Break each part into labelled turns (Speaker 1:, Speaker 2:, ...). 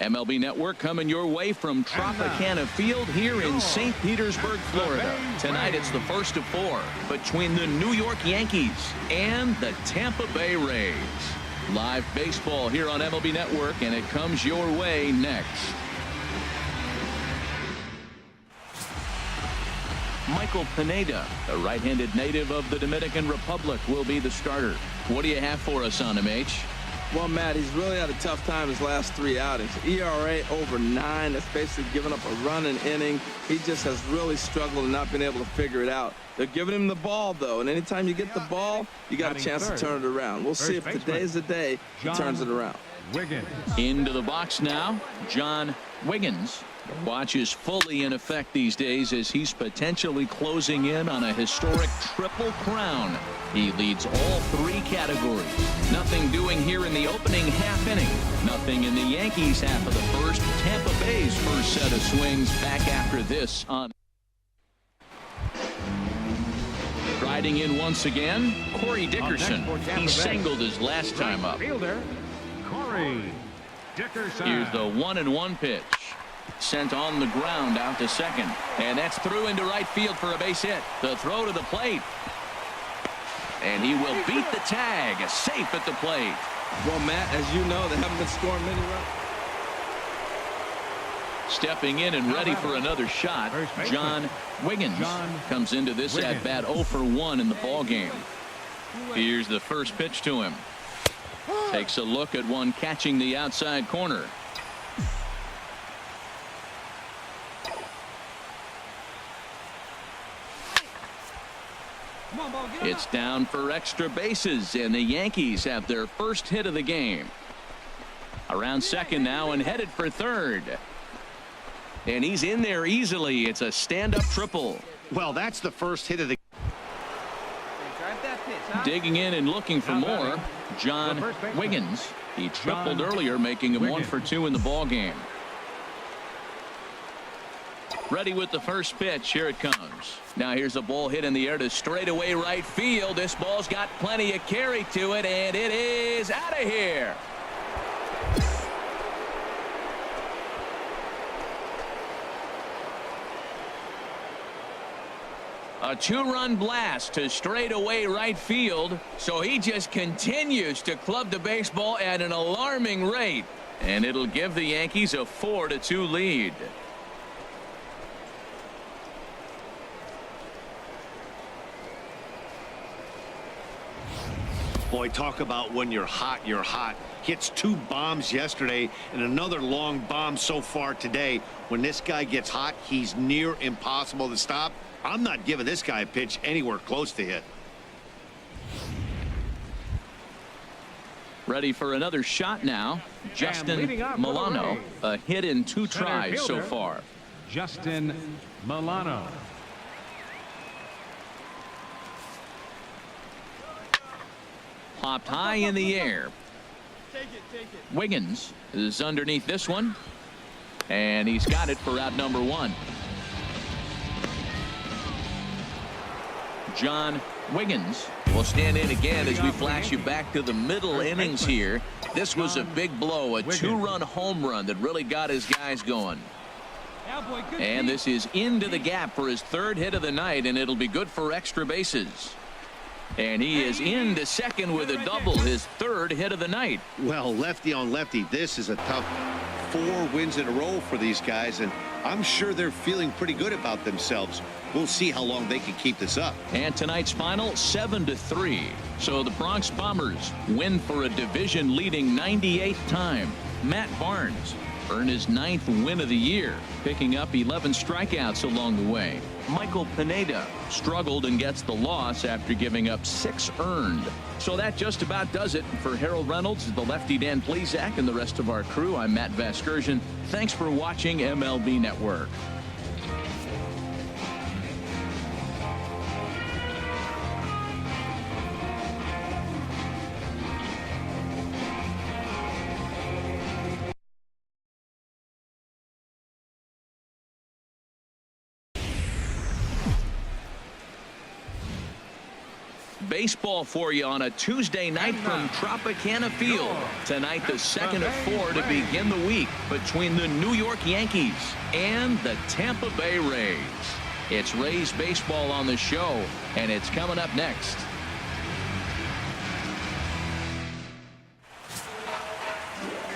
Speaker 1: MLB Network coming your way from Tropicana Field here in St. Petersburg, Florida. Tonight it's the first of 4 between the New York Yankees and the Tampa Bay Rays. Live baseball here on MLB Network, and it comes your way next. Michael Pineda, the right-handed native of the Dominican Republic, will be the starter. What do you have for us on him, H?
Speaker 2: Well, Matt, he's really had a tough time his last 3 outings. ERA over 9. That's basically giving up a run an inning. He just has really struggled and not been able to figure it out. They're giving him the ball, though, and anytime you get the ball, you got a chance to turn it around. We'll see if today is the day he turns it around.
Speaker 1: Into the box now, John Wiggins. The watch is fully in effect these days as he's potentially closing in on a historic triple crown. He leads all 3 categories. Nothing doing here in the opening half inning. Nothing in the Yankees half of the first. Tampa Bay's first set of swings back after this on. Riding in once again, Corey Dickerson. He singled his last time up.
Speaker 3: Fielder, Corey Dickerson.
Speaker 1: Here's the 1-1 pitch. Sent on the ground out to second, and that's through into right field for a base hit. The throw to the plate, and he will beat the tag. Safe at the plate.
Speaker 2: Well, Matt, as you know, they haven't been scoring many runs.
Speaker 1: Stepping in and ready for another shot, John Wiggins comes into this at bat 0 for 1 in the ball game. Here's the first pitch to him. Takes a look at one catching the outside corner. It's down for extra bases, and the Yankees have their first hit of the game. Around second now and headed for third. And he's in there easily. It's a stand-up triple.
Speaker 4: Well, that's the first hit of the
Speaker 1: Digging in and looking for more, John Wiggins. He tripled earlier, making him 1 for 2 in the ball game. Ready with the first pitch. Here it comes. Now here's a ball hit in the air to straightaway right field. This ball's got plenty of carry to it, and it is out of here. A 2-run blast to straightaway right field. So he just continues to club the baseball at an alarming rate, and it'll give the Yankees a 4-2 lead.
Speaker 4: Boy, talk about when you're hot, you're hot. Hits 2 bombs yesterday and another long bomb so far today. When this guy gets hot, he's near impossible to stop. I'm not giving this guy a pitch anywhere close to hit.
Speaker 1: Ready for another shot now. Justin Milano, a hit in 2 tries so far.
Speaker 3: Justin Milano.
Speaker 1: Popped high in the air. Wiggins is underneath this one, and he's got it for out number 1. John Wiggins will stand in again as we flash you back to the middle innings here. This was a big blow, a 2-run home run that really got his guys going. And this is into the gap for his 3rd hit of the night, and it'll be good for extra bases. And he is into second with a double, his 3rd hit of the night.
Speaker 4: Well, lefty on lefty, this is a tough 4 wins in a row for these guys, and I'm sure they're feeling pretty good about themselves. We'll see how long they can keep this up.
Speaker 1: And tonight's final 7-3. So the Bronx Bombers win for a division leading 98th time. Matt Barnes earned his 9th win of the year, picking up 11 strikeouts along the way. Michael Pineda struggled and gets the loss after giving up 6 earned. So that just about does it. For Harold Reynolds, the lefty Dan Plesac, and the rest of our crew, I'm Matt Vasgersian. Thanks for watching MLB Network. baseball for you on a Tuesday night from Tropicana Field. Tonight, the second of 4 to begin the week between the New York Yankees and the Tampa Bay Rays. It's Rays baseball on the show, and it's coming up next.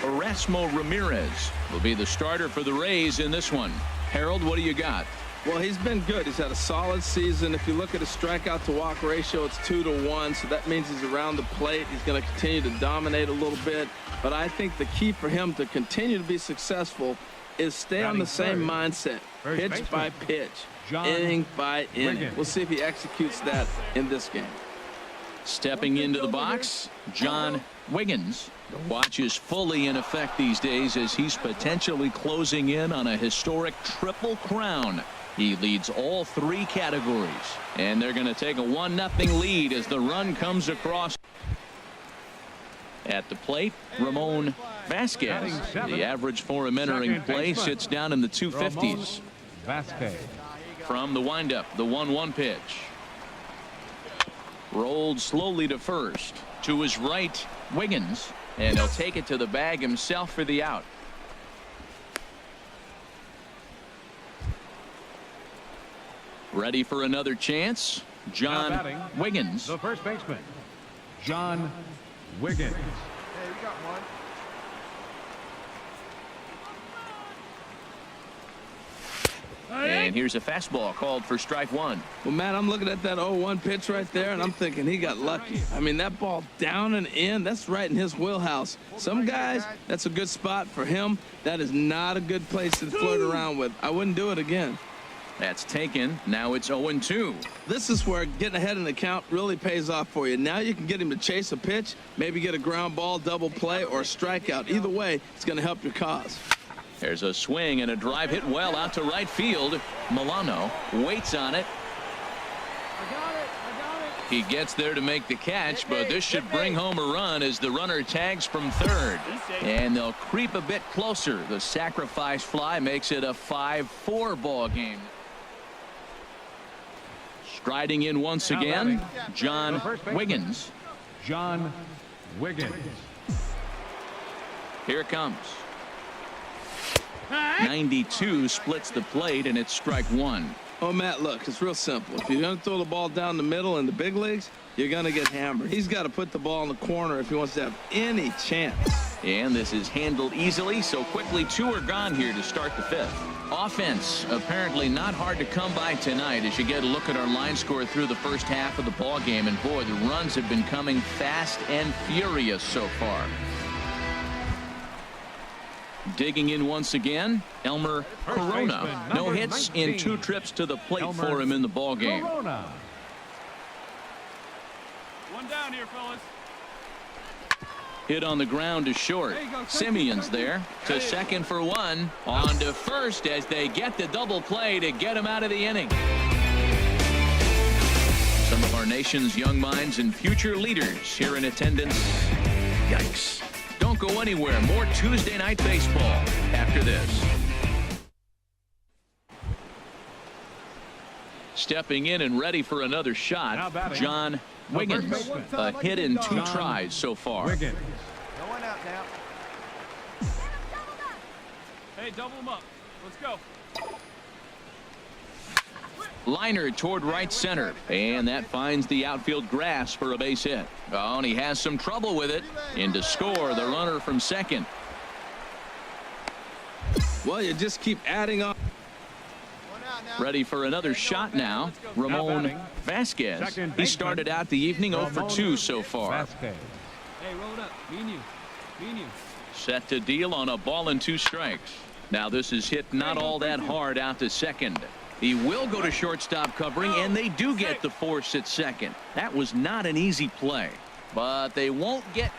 Speaker 1: Erasmo Ramirez will be the starter for the Rays in this one. Harold, what do you got?
Speaker 2: Well, he's been good. He's had a solid season. If you look at his strikeout to walk ratio, it's 2-to-1, so that means he's around the plate. He's going to continue to dominate a little bit, but I think the key for him to continue to be successful is stay on the same mindset, pitch by pitch, inning by inning. We'll see if he executes that in this game.
Speaker 1: Stepping into the box, John Wiggins. Watch is fully in effect these days as he's potentially closing in on a historic triple crown. He leads all 3 categories, and they're going to take a 1-0 lead as the run comes across. At the plate, Ramon Vasquez. The average for him entering play sits down in the 250s. From the windup, the 1-1 pitch. Rolled slowly to first. To his right, Wiggins. And he'll take it to the bag himself for the out. Ready for another chance? John Wiggins.
Speaker 3: The first baseman, John Wiggins.
Speaker 5: Hey, we got one.
Speaker 1: And here's a fastball called for strike 1.
Speaker 2: Well, Matt, I'm looking at that 0-1 pitch right there, and I'm thinking he got lucky. I mean, that ball down and in, that's right in his wheelhouse. Some guys, that's a good spot. For him, that is not a good place to flirt around with. I wouldn't do it again.
Speaker 1: That's taken. Now it's 0-2.
Speaker 2: This is where getting ahead in the count really pays off for you. Now you can get him to chase a pitch, maybe get a ground ball, double play, or a strikeout. Either way, it's going to help your cause.
Speaker 1: There's a swing and a drive hit well out to right field. Milano waits on it. He gets there to make the catch, but this should bring home a run as the runner tags from third. And they'll creep a bit closer. The sacrifice fly makes it a 5-4 ball game. Striding in once again, John Wiggins.
Speaker 3: John Wiggins.
Speaker 1: Here it comes. 92 splits the plate, and it's strike 1.
Speaker 2: Oh, Matt, look, it's real simple. If you're going to throw the ball down the middle in the big leagues, you're going to get hammered. He's got to put the ball in the corner if he wants to have any chance.
Speaker 1: And this is handled easily, so quickly 2 are gone here to start the 5th. Offense apparently not hard to come by tonight as you get a look at our line score through the first half of the ball game, and boy, the runs have been coming fast and furious so far. Digging in once again, Elmer Corona. No hits in 2 trips to the plate for him in the ball game.
Speaker 6: One down here, fellas.
Speaker 1: Hit on the ground to short. Simeon's there to second for 1. On to first as they get the double play to get him out of the inning. Some of our nation's young minds and future leaders here in attendance. Yikes. Don't go anywhere. More Tuesday Night Baseball after this. Stepping in and ready for another shot, John Wiggins. A hit in 2 tries so far.
Speaker 5: Going out now.
Speaker 6: Hey, double them up. Let's go.
Speaker 1: Liner toward right center, and that finds the outfield grass for a base hit. Oh, and he has some trouble with it. In to score, the runner from second.
Speaker 2: Well, you just keep adding on.
Speaker 1: Ready for another shot now, Ramon Vasquez. He started out the evening 0 for 2 so far.
Speaker 6: Hey, roll it up. Me and you. Me and you.
Speaker 1: Set to deal on a ball and 2 strikes. Now this is hit not all that hard out to second. He will go to shortstop covering, and they do get the force at second. That was not an easy play, but they won't get.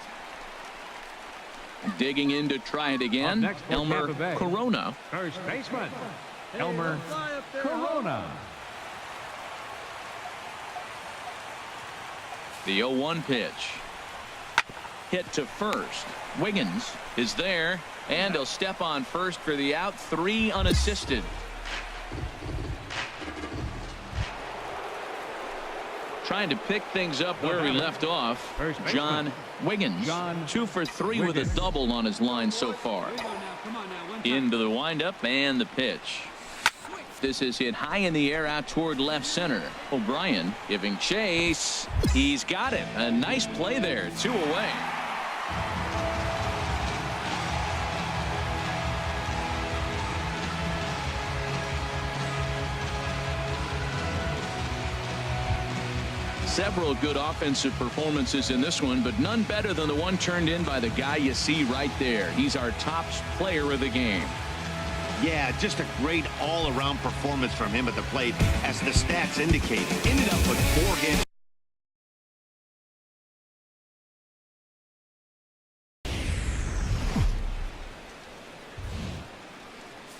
Speaker 1: Digging in to try it again, Elmer Corona.
Speaker 3: First baseman, Elmer Corona.
Speaker 1: The 0-1 pitch. Hit to first. Wiggins is there, and he'll step on first for the out. 3 unassisted. Trying to pick things up where we left off. John Wiggins, 2 for 3 with a double on his line so far. Into the windup and the pitch. This is hit high in the air out toward left center. O'Brien giving chase. He's got it. A nice play there. 2 away. Several good offensive performances in this one, but none better than the one turned in by the guy you see right there. He's our top player of the game.
Speaker 4: Yeah, just a great all-around performance from him at the plate, as the stats indicate. Ended up with 4 hits.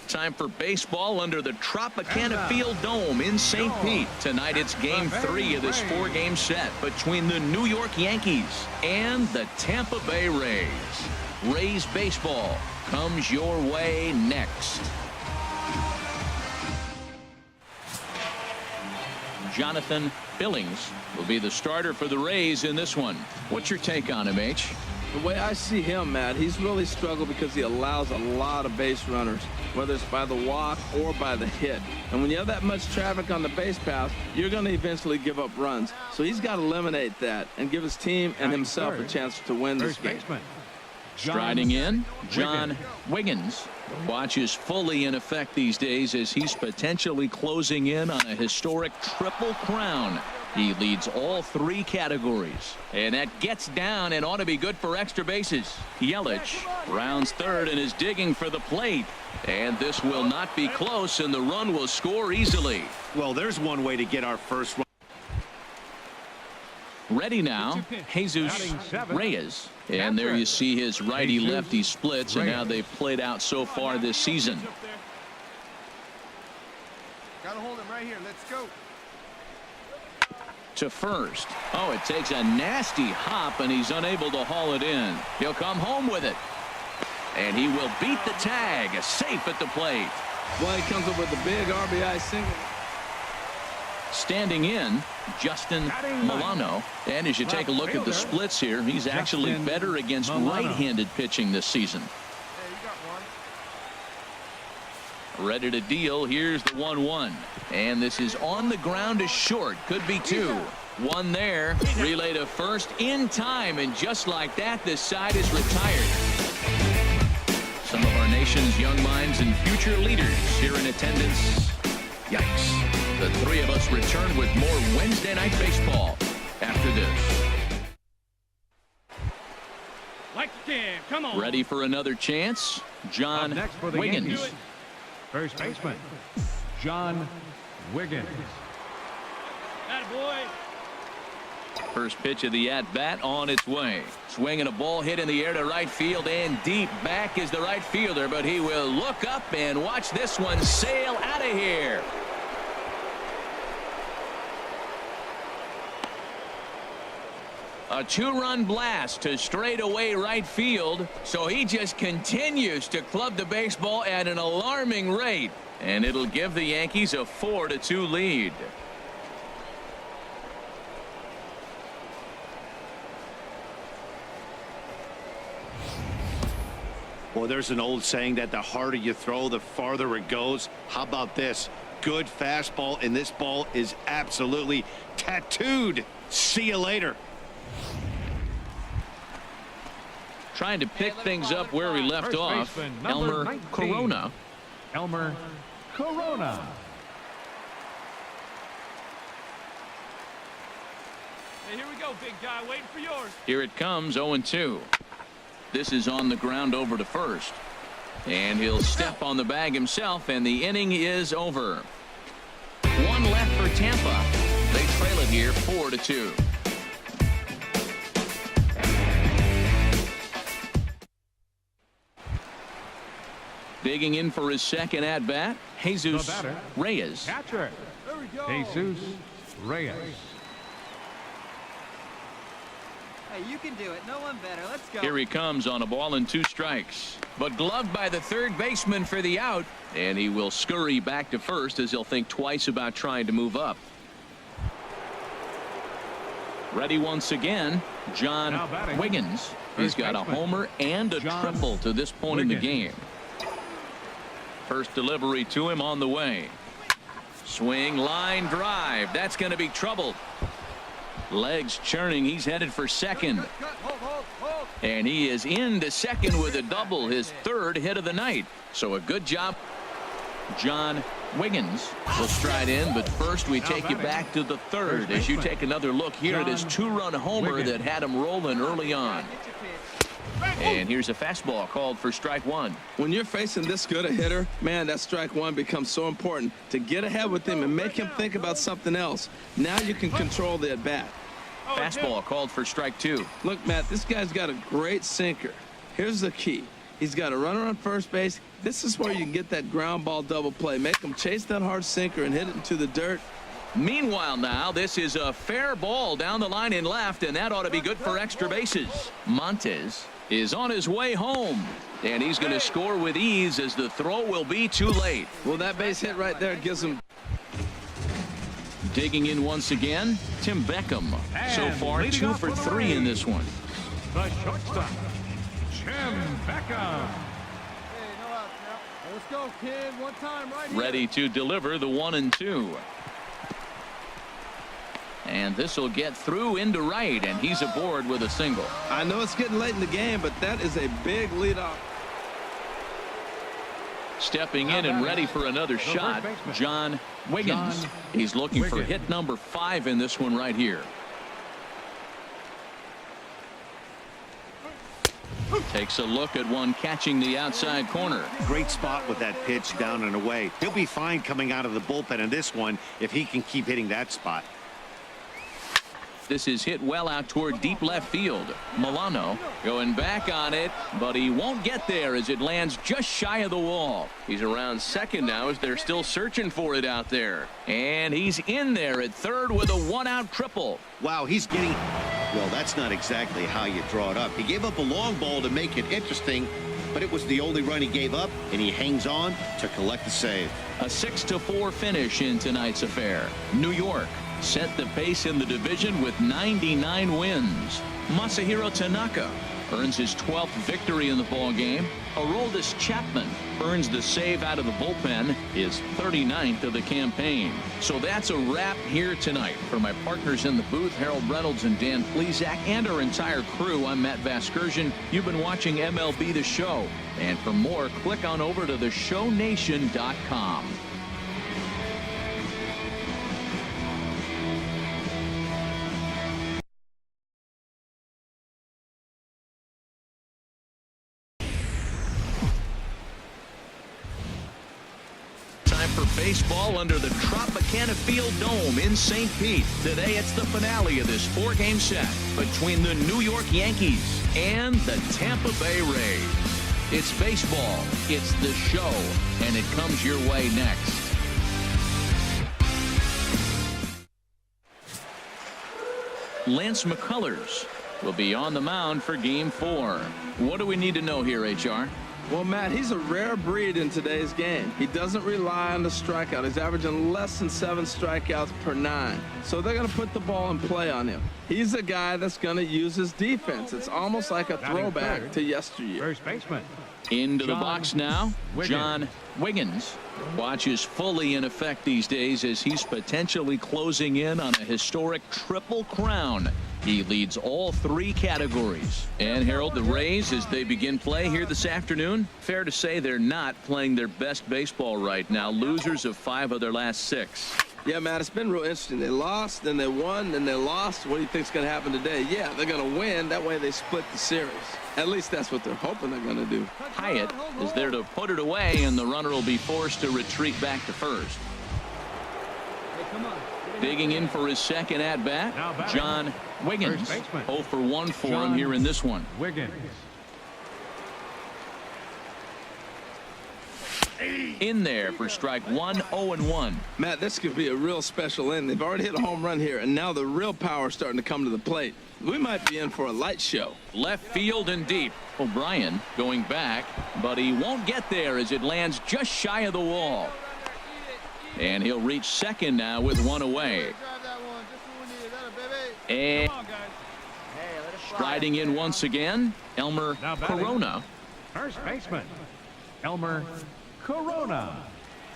Speaker 1: Time for baseball under the Tropicana Field Dome in St. Pete. Tonight it's game 3 of this 4-game set between the New York Yankees and the Tampa Bay Rays. Rays baseball comes your way next. Jonathan Billings will be the starter for the Rays in this one. What's your take on him, H?
Speaker 2: The way I see him, Matt, he's really struggled because he allows a lot of base runners, whether it's by the walk or by the hit. And when you have that much traffic on the base path, you're going to eventually give up runs. So he's got to eliminate that and give his team and himself a chance to win this game.
Speaker 1: Striding in, John Wiggins. The watch is fully in effect these days as he's potentially closing in on a historic triple crown. He leads all 3 categories, and that gets down and ought to be good for extra bases. Yelich rounds third and is digging for the plate, and this will not be close, and the run will score easily.
Speaker 4: Well, there's one way to get our first run.
Speaker 1: Ready now, Jesus Reyes, and there you see his righty-lefty splits and how they've played out so far this season.
Speaker 5: Gotta hold him right here. Let's go.
Speaker 1: To first. Oh, it takes a nasty hop, and he's unable to haul it in. He'll come home with it, and he will beat the tag. Safe at the plate.
Speaker 2: Well, he comes up with a big RBI single.
Speaker 1: Standing in, Justin Milano. And as you take a look at the splits here, he's actually better against right-handed pitching this season.
Speaker 5: Hey, you got one.
Speaker 1: Ready to deal. Here's the 1-1. And this is on the ground to short. Could be 2. 1 there. Relay to first in time. And just like that, this side is retired. Some of our nation's young minds and future leaders here in attendance. Yikes. The 3 of us return with more Wednesday Night Baseball after this.
Speaker 6: Like the game. Come on.
Speaker 1: Ready for another chance? John Wiggins.
Speaker 3: First baseman, John Wiggins.
Speaker 6: Attaboy.
Speaker 1: First pitch of the at-bat on its way. Swinging a ball hit in the air to right field, and deep back is the right fielder, but he will look up and watch this one sail out of here. A 2-run blast to straightaway right field, so he just continues to club the baseball at an alarming rate, and it'll give the Yankees a 4-2 lead.
Speaker 4: Well, there's an old saying that the harder you throw, the farther it goes. How about this? Good fastball, and this ball is absolutely tattooed. See you later.
Speaker 1: Trying to pick things up where we left off. Elmer Corona.
Speaker 3: Elmer Corona.
Speaker 6: Hey, here we go, big guy. Waiting for yours.
Speaker 1: Here it comes, 0-2. This is on the ground over to first. And he'll step on the bag himself, and the inning is over. 1 left for Tampa. They trail it here 4-2. Digging in for his second at-bat, Jesus Reyes.
Speaker 3: Catcher,
Speaker 6: There we go.
Speaker 3: Jesus Reyes.
Speaker 7: Hey, you can do it. No one better. Let's go.
Speaker 1: Here he comes on a ball and 2 strikes. But gloved by the third baseman for the out. And he will scurry back to first as he'll think twice about trying to move up. Ready once again, John
Speaker 3: Now batting.
Speaker 1: Wiggins. He's got a
Speaker 3: baseman,
Speaker 1: homer and a
Speaker 3: John
Speaker 1: triple to this point in the
Speaker 3: Wiggins.
Speaker 1: game. First delivery to him on the way. Swing, line drive. That's going to be trouble. Legs churning. He's headed for second.
Speaker 5: Hold.
Speaker 1: And he is into second with a double, his third hit of the night. So a good job. John Wiggins will stride in, but first we take you back to the third as you take another look here at his two-run homer
Speaker 3: Wiggins.
Speaker 1: that had him rolling early on. And here's a fastball called for strike one.
Speaker 2: When you're facing this good a hitter, man, that strike one becomes so important to get ahead with him and make him think about something else. Now you can control the at-bat.
Speaker 1: Fastball called for strike two.
Speaker 2: Look, Matt, this guy's got a great sinker. Here's the key. He's got a runner on first base. This is where you can get that ground ball double play. Make him chase that hard sinker and hit it into the dirt.
Speaker 1: Meanwhile now, this is a fair ball down the line in left, and that ought to be good for extra bases. Montes is on his way home, and he's going to score with ease as the throw will be too late.
Speaker 2: Well, that base hit right there gives him.
Speaker 1: Digging in once again, Tim Beckham. So
Speaker 3: And
Speaker 1: far,
Speaker 3: leading
Speaker 1: 2
Speaker 3: off
Speaker 1: for
Speaker 3: for the
Speaker 1: 3 in this one.
Speaker 3: The shortstop, Tim Beckham.
Speaker 5: Hey, no outs now. Let's go, kid. One time right here.
Speaker 1: Ready to deliver the 1-2. And this will get through into right, and he's aboard with a single.
Speaker 2: I know it's getting late in the game, but that is a big leadoff.
Speaker 1: Stepping in and ready for another shot, John Wiggins.
Speaker 3: John
Speaker 1: He's looking for
Speaker 3: Wiggins.
Speaker 1: hit number 5 in this one right here. Takes a look at one catching the outside corner.
Speaker 4: Great spot with that pitch down and away. He'll be fine coming out of the bullpen in this one if he can keep hitting that spot.
Speaker 1: This is hit well out toward deep left field. Milano going back on it, but he won't get there as it lands just shy of the wall. He's around second now as they're still searching for it out there. And he's in there at third with a 1-out triple.
Speaker 4: Wow, he's getting... Well, that's not exactly how you draw it up. He gave up a long ball to make it interesting, but it was the only run he gave up, and he hangs on to collect the save.
Speaker 1: A 6-4 finish in tonight's affair. New York set the pace in the division with 99 wins. Masahiro Tanaka earns his 12th victory in the ball game. Aroldis Chapman earns the save out of the bullpen, his 39th of the campaign. So that's a wrap here tonight. For my partners in the booth, Harold Reynolds and Dan Plesac, and our entire crew, I'm Matt Vasgersian. You've been watching MLB The Show. And for more, click on over to theshownation.com. For baseball under the Tropicana Field Dome in St. Pete. Today it's the finale of this 4-game set between the New York Yankees and the Tampa Bay Rays. It's baseball, it's the show, and it comes your way next. Lance McCullers will be on the mound for Game 4. What do we need to know here, HR?
Speaker 2: Well, Matt, he's a rare breed in today's game. He doesn't rely on the strikeout. He's averaging less than 7 strikeouts per 9. So they're going to put the ball in play on him. He's a guy that's going to use his defense. It's almost like a throwback to yesteryear.
Speaker 3: First baseman,
Speaker 1: Into the
Speaker 3: John
Speaker 1: box now,
Speaker 3: Wiggins.
Speaker 1: John Wiggins. Watch is fully in effect these days as he's potentially closing in on a historic triple crown. He leads all 3 categories. And Harold, the Rays, as they begin play here this afternoon, fair to say they're not playing their best baseball right now. Losers of 5 of their last 6.
Speaker 2: Yeah, Matt, it's been real interesting. They lost, then they won, then they lost. What do you think's going to happen today? Yeah, they're going to win. That way they split the series. At least that's what they're hoping they're going to do.
Speaker 1: Hyatt is there to put it away, and the runner will be forced to retreat back to first.
Speaker 7: Hey, come on.
Speaker 1: Digging in for his second at-bat,
Speaker 3: Now batting,
Speaker 1: John Wiggins.
Speaker 3: first baseman,
Speaker 1: 0 for 1 for him
Speaker 3: John
Speaker 1: here in this one.
Speaker 3: Wiggins.
Speaker 1: In there for strike 1, 0-1.
Speaker 2: Matt, this could be a real special inning. They've already hit a home run here, and now the real power is starting to come to the plate. We might be in for a light show.
Speaker 1: Left field and deep. O'Brien going back, but he won't get there as it lands just shy of the wall. And he'll reach second now with 1 away.
Speaker 5: Drive that one. Just what we needed. That a baby.
Speaker 1: And
Speaker 6: Come on, guys.
Speaker 7: Hey, let it fly.
Speaker 1: striding in once again, Elmer
Speaker 3: Now batting.
Speaker 1: Corona.
Speaker 3: First baseman, Elmer Corona.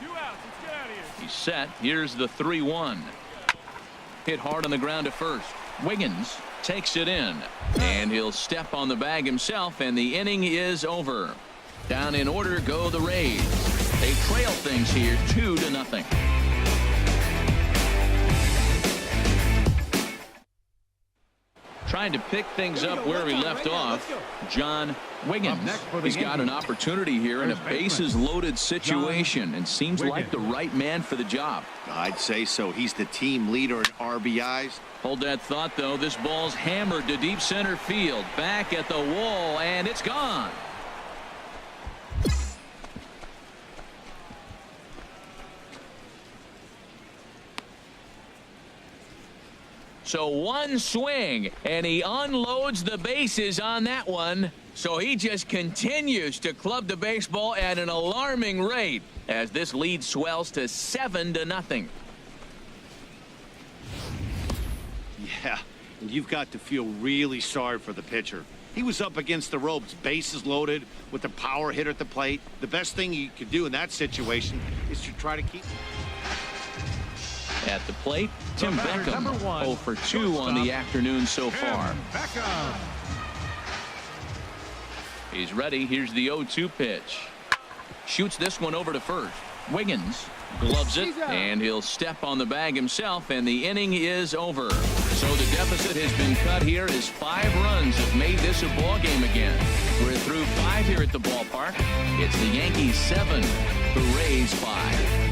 Speaker 6: 2 outs. Let's get out of here.
Speaker 1: He's set. Here's the 3-1. Hit hard on the ground to first. Wiggins takes it in, and he'll step on the bag himself, and the inning is over. Down in order go the Rays. They trail things here 2-0. Trying to pick things up where he left off, John Wiggins.
Speaker 3: Up next for the
Speaker 1: He's got an
Speaker 3: Yankees.
Speaker 1: opportunity here in a
Speaker 3: First baseman,
Speaker 1: bases-loaded situation, and seems like the
Speaker 3: Wiggins.
Speaker 1: right man for the job.
Speaker 4: I'd say so. He's the team leader in RBIs.
Speaker 1: Hold that thought, though. This ball's hammered to deep center field. Back at the wall, and it's gone. So one swing, and he unloads the bases on that one. So he just continues to club the baseball at an alarming rate as this lead swells to 7-0.
Speaker 4: Yeah, and you've got to feel really sorry for the pitcher. He was up against the ropes, bases loaded, with a power hitter at the plate. The best thing you could do in that situation is to try to keep...
Speaker 1: At the plate, Tim
Speaker 3: batter,
Speaker 1: Beckham,
Speaker 3: number 1,
Speaker 1: 0 for 2 on the afternoon so far.
Speaker 3: Beckham.
Speaker 1: He's ready. Here's the 0-2 pitch. Shoots this one over to first. Wiggins gloves it, and he'll step on the bag himself, and the inning is over. So the deficit has been cut here as 5 runs have made this a ball game again. We're through 5 here at the ballpark. It's the Yankees 7, the Rays 5.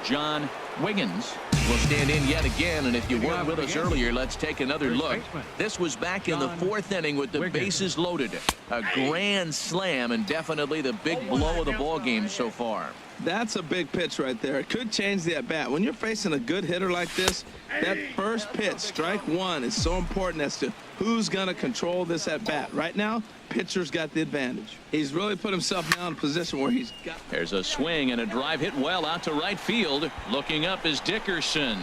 Speaker 1: John Wiggins will stand in yet again, and if you weren't with us earlier, let's take another look. This was back in the 4th inning with the bases loaded. A grand slam, and definitely the big blow of the ball game so far.
Speaker 2: That's a big pitch right there. It could change the at-bat. When you're facing a good hitter like this, that first pitch, strike one, is so important as to who's going to control this at-bat. Right now, pitcher's got the advantage. He's really put himself now in a position where he's got...
Speaker 1: There's a swing and a drive hit well out to right field. Looking up is Dickerson.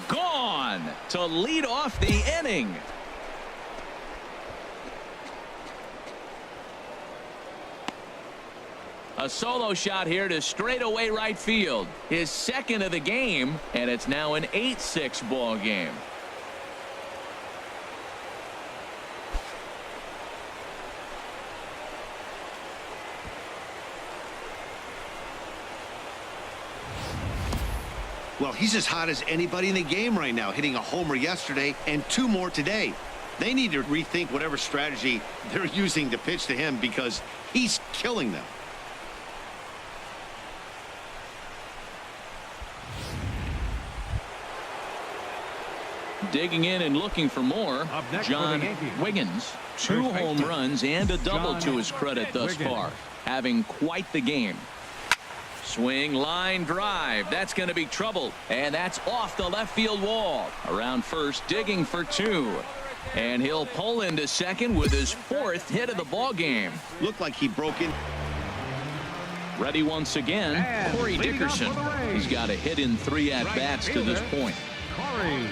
Speaker 1: Gone to lead off the inning. A solo shot here to straightaway right field. His second of the game, and it's now an 8-6 ball game.
Speaker 4: Well, he's as hot as anybody in the game right now, hitting a homer yesterday and 2 more today. They need to rethink whatever strategy they're using to pitch to him because he's killing them.
Speaker 1: Digging in and looking for more,
Speaker 3: Up next for
Speaker 1: John
Speaker 3: the Yankees.
Speaker 1: Wiggins. 2
Speaker 3: First
Speaker 1: home
Speaker 3: baseman,
Speaker 1: runs and a double
Speaker 3: John
Speaker 1: to his credit thus
Speaker 3: Wiggins.
Speaker 1: far. Having quite the game. Swing, line, drive. That's going to be trouble. And that's off the left field wall. Around first, digging for 2. And he'll pull into second with his 4th hit of the ball game.
Speaker 4: Looked like he broke in.
Speaker 1: Ready once again,
Speaker 3: And
Speaker 1: Corey
Speaker 3: leading off
Speaker 1: Dickerson.
Speaker 3: for the Rays,
Speaker 1: He's got a hit in 3 at-bats to this
Speaker 3: fielder,
Speaker 1: point.
Speaker 3: Corey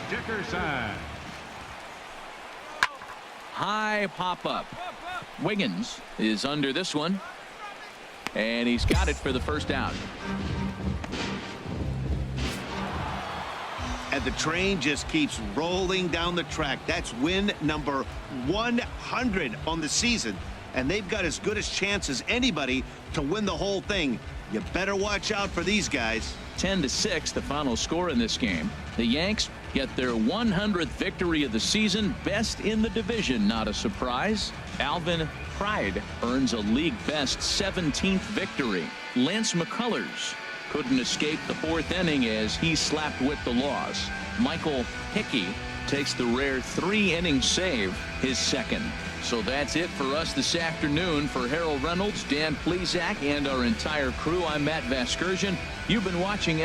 Speaker 3: Dickerson.
Speaker 1: High pop-up. Wiggins is under this one. And he's got it for the first out.
Speaker 4: And the train just keeps rolling down the track. That's win number 100 on the season. And they've got as good a chance as anybody to win the whole thing. You better watch out for these guys.
Speaker 1: 10-6, the final score in this game. The Yanks get their 100th victory of the season, best in the division. Not a surprise. Alvin Pride earns a league-best 17th victory. Lance McCullers couldn't escape the 4th inning as he slapped with the loss. Michael Hickey takes the rare 3-inning save, his second. So that's it for us this afternoon. For Harold Reynolds, Dan Plezak, and our entire crew, I'm Matt Vasgersian. You've been watching